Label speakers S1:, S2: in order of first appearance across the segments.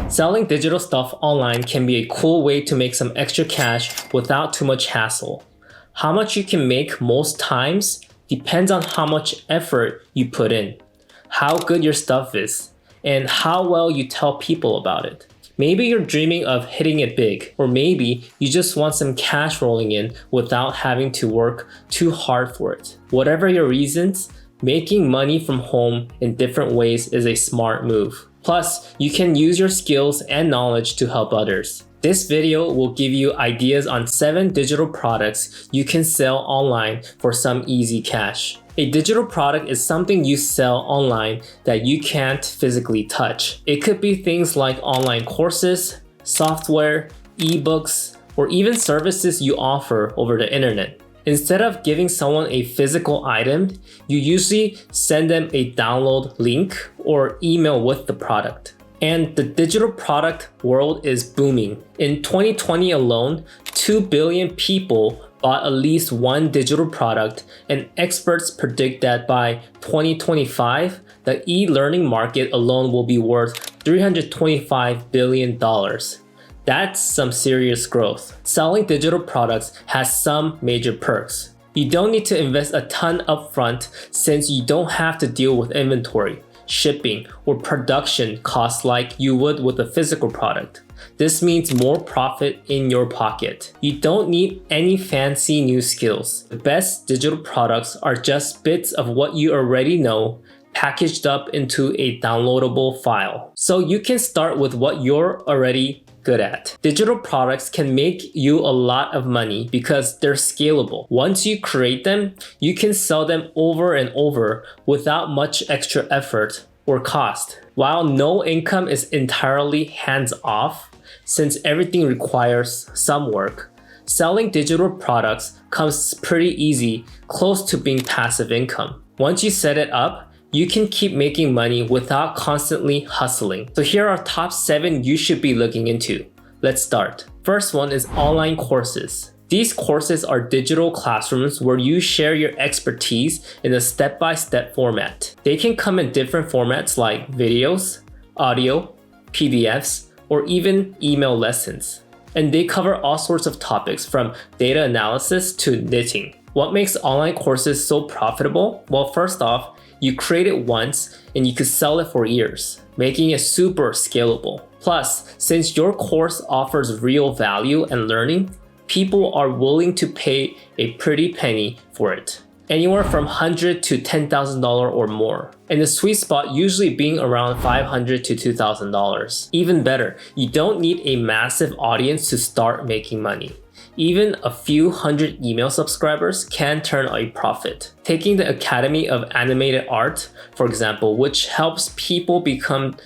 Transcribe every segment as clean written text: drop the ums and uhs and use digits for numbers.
S1: Selling digital stuff online can be a cool way to make some extra cash without too much hassle. How much you can make most times depends on how much effort you put in, how good your stuff is, and how well you tell people about it. Maybe you're dreaming of hitting it big, or maybe you just want some cash rolling in without having to work too hard for it. Whatever your reasons, making money from home in different ways is a smart move. Plus, you can use your skills and knowledge to help others. This video will give you ideas on 7 digital products you can sell online for some easy cash. A digital product is something you sell online that you can't physically touch. It could be things like online courses, software, ebooks, or even services you offer over the internet. Instead of giving someone a physical item, you usually send them a download link or email with the product. And the digital product world is booming. In 2020 alone, 2 billion people bought at least one digital product, and experts predict that by 2025, the e-learning market alone will be worth $325 billion. That's some serious growth. Selling digital products has some major perks. You don't need to invest a ton upfront since you don't have to deal with inventory, shipping, or production costs like you would with a physical product. This means more profit in your pocket. You don't need any fancy new skills. The best digital products are just bits of what you already know, packaged up into a downloadable file. So you can start with what you're already good at. Digital products can make you a lot of money because they're scalable. Once you create them, you can sell them over and over without much extra effort or cost. While no income is entirely hands-off, since everything requires some work, selling digital products comes pretty easy, close to being passive income. Once you set it up, you can keep making money without constantly hustling. So here are top 7 you should be looking into. Let's start. First one is online courses. These courses are digital classrooms where you share your expertise in a step-by-step format. They can come in different formats like videos, audio, PDFs, or even email lessons. And they cover all sorts of topics from data analysis to knitting. What makes online courses so profitable? Well, first off, you create it once and you could sell it for years, making it super scalable. Plus, since your course offers real value and learning, people are willing to pay a pretty penny for it. Anywhere from $100 to $10,000 or more. And the sweet spot usually being around $500 to $2,000. Even better, you don't need a massive audience to start making money. Even a few hundred email subscribers can turn a profit. Taking the Academy of Animated Art, for example, which helps people become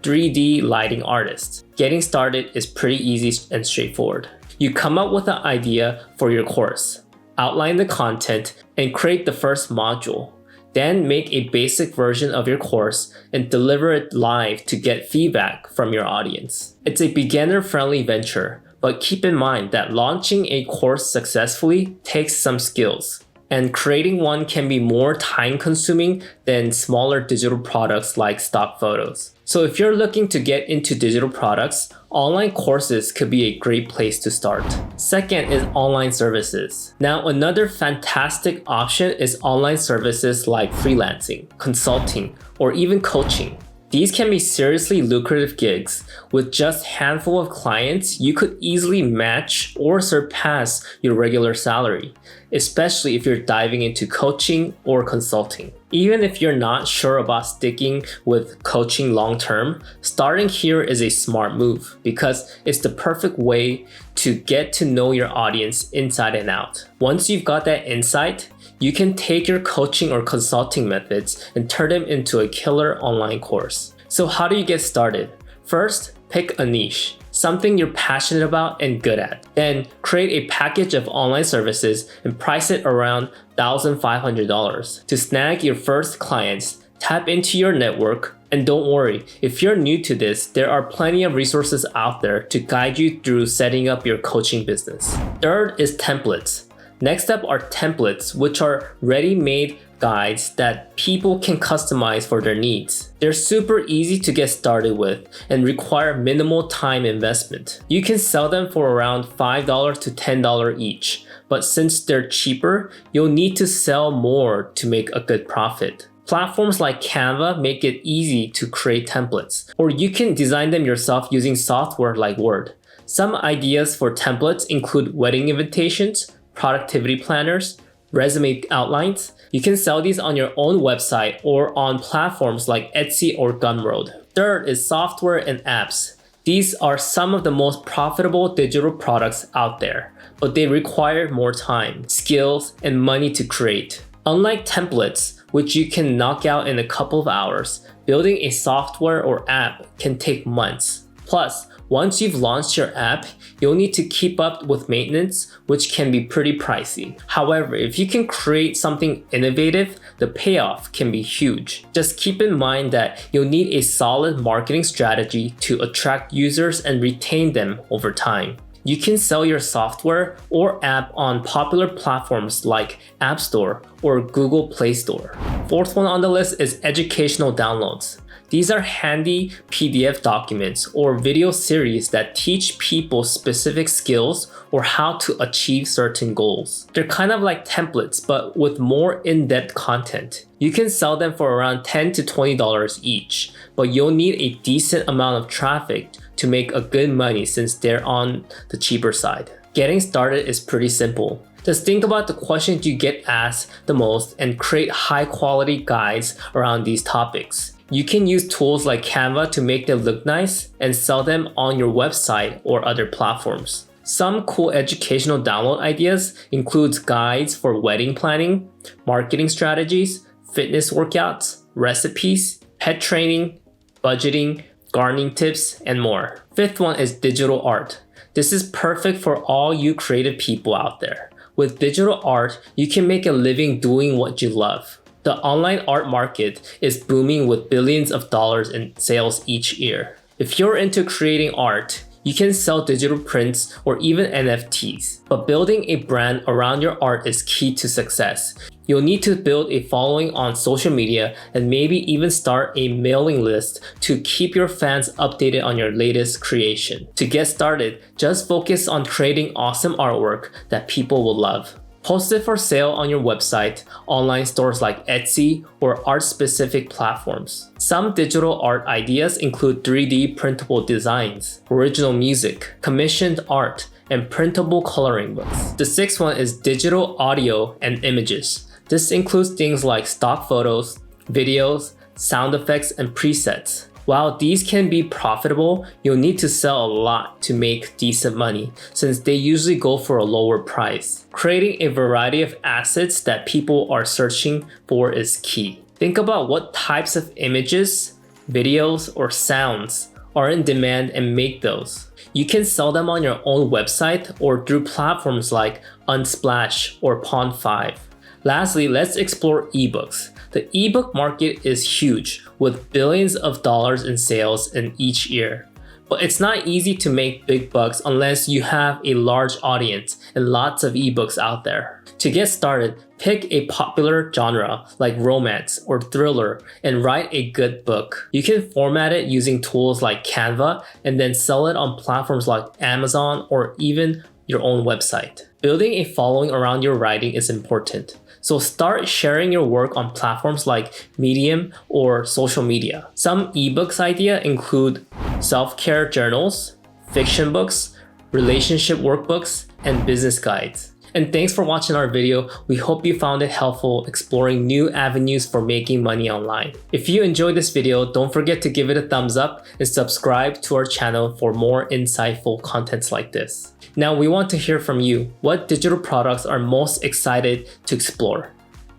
S1: 3D lighting artists. Getting started is pretty easy and straightforward. You come up with an idea for your course, outline the content, and create the first module. Then make a basic version of your course and deliver it live to get feedback from your audience. It's a beginner-friendly venture, but keep in mind that launching a course successfully takes some skills, and creating one can be more time-consuming than smaller digital products like stock photos. So if you're looking to get into digital products, online courses could be a great place to start. Second is online services. Now, another fantastic option is online services like freelancing, consulting, or even coaching. These can be seriously lucrative gigs. With just a handful of clients, you could easily match or surpass your regular salary, especially if you're diving into coaching or consulting. Even if you're not sure about sticking with coaching long term, starting here is a smart move because it's the perfect way to get to know your audience inside and out. Once you've got that insight, you can take your coaching or consulting methods and turn them into a killer online course. So how do you get started? First, pick a niche, something you're passionate about and good at. Then create a package of online services and price it around $1,500. To snag your first clients, tap into your network, and don't worry, if you're new to this, there are plenty of resources out there to guide you through setting up your coaching business. Third is templates. Next up are templates, which are ready-made guides that people can customize for their needs. They're super easy to get started with and require minimal time investment. You can sell them for around $5 to $10 each, but since they're cheaper, you'll need to sell more to make a good profit. Platforms like Canva make it easy to create templates, or you can design them yourself using software like Word. Some ideas for templates include wedding invitations, productivity planners, resume outlines. You can sell these on your own website or on platforms like Etsy or Gumroad. Third is software and apps. These are some of the most profitable digital products out there, but they require more time, skills, and money to create. Unlike templates, which you can knock out in a couple of hours, building a software or app can take months. Plus, once you've launched your app, you'll need to keep up with maintenance, which can be pretty pricey. However, if you can create something innovative, the payoff can be huge. Just keep in mind that you'll need a solid marketing strategy to attract users and retain them over time. You can sell your software or app on popular platforms like App Store or Google Play Store. Fourth one on the list is educational downloads. These are handy PDF documents or video series that teach people specific skills or how to achieve certain goals. They're kind of like templates, but with more in-depth content. You can sell them for around $10 to $20 each, but you'll need a decent amount of traffic to make a good money since they're on the cheaper side. Getting started is pretty simple. Just think about the questions you get asked the most and create high quality guides around these topics. You can use tools like Canva to make them look nice and sell them on your website or other platforms. Some cool educational download ideas include guides for wedding planning, marketing strategies, fitness workouts, recipes, pet training, budgeting, gardening tips, and more. Fifth one is digital art. This is perfect for all you creative people out there. With digital art, you can make a living doing what you love. The online art market is booming with billions of dollars in sales each year. If you're into creating art, you can sell digital prints or even NFTs. But building a brand around your art is key to success. You'll need to build a following on social media and maybe even start a mailing list to keep your fans updated on your latest creation. To get started, just focus on creating awesome artwork that people will love. Post it for sale on your website, online stores like Etsy, or art-specific platforms. Some digital art ideas include 3D printable designs, original music, commissioned art, and printable coloring books. The sixth one is digital audio and images. This includes things like stock photos, videos, sound effects, and presets. While these can be profitable, you'll need to sell a lot to make decent money, since they usually go for a lower price. Creating a variety of assets that people are searching for is key. Think about what types of images, videos, or sounds are in demand and make those. You can sell them on your own website or through platforms like Unsplash or Pond5. Lastly, let's explore ebooks. The ebook market is huge, with billions of dollars in sales in each year. But it's not easy to make big bucks unless you have a large audience and lots of ebooks out there. To get started, pick a popular genre like romance or thriller and write a good book. You can format it using tools like Canva and then sell it on platforms like Amazon or even your own website. Building a following around your writing is important. So start sharing your work on platforms like Medium or social media. Some ebooks ideas include self-care journals, fiction books, relationship workbooks, and business guides. And thanks for watching our video. We hope you found it helpful exploring new avenues for making money online. If you enjoyed this video, don't forget to give it a thumbs up and subscribe to our channel for more insightful contents like this. Now we want to hear from you. What digital products are most excited to explore?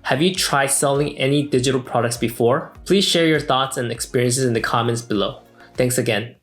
S1: Have you tried selling any digital products before? Please share your thoughts and experiences in the comments below. Thanks again.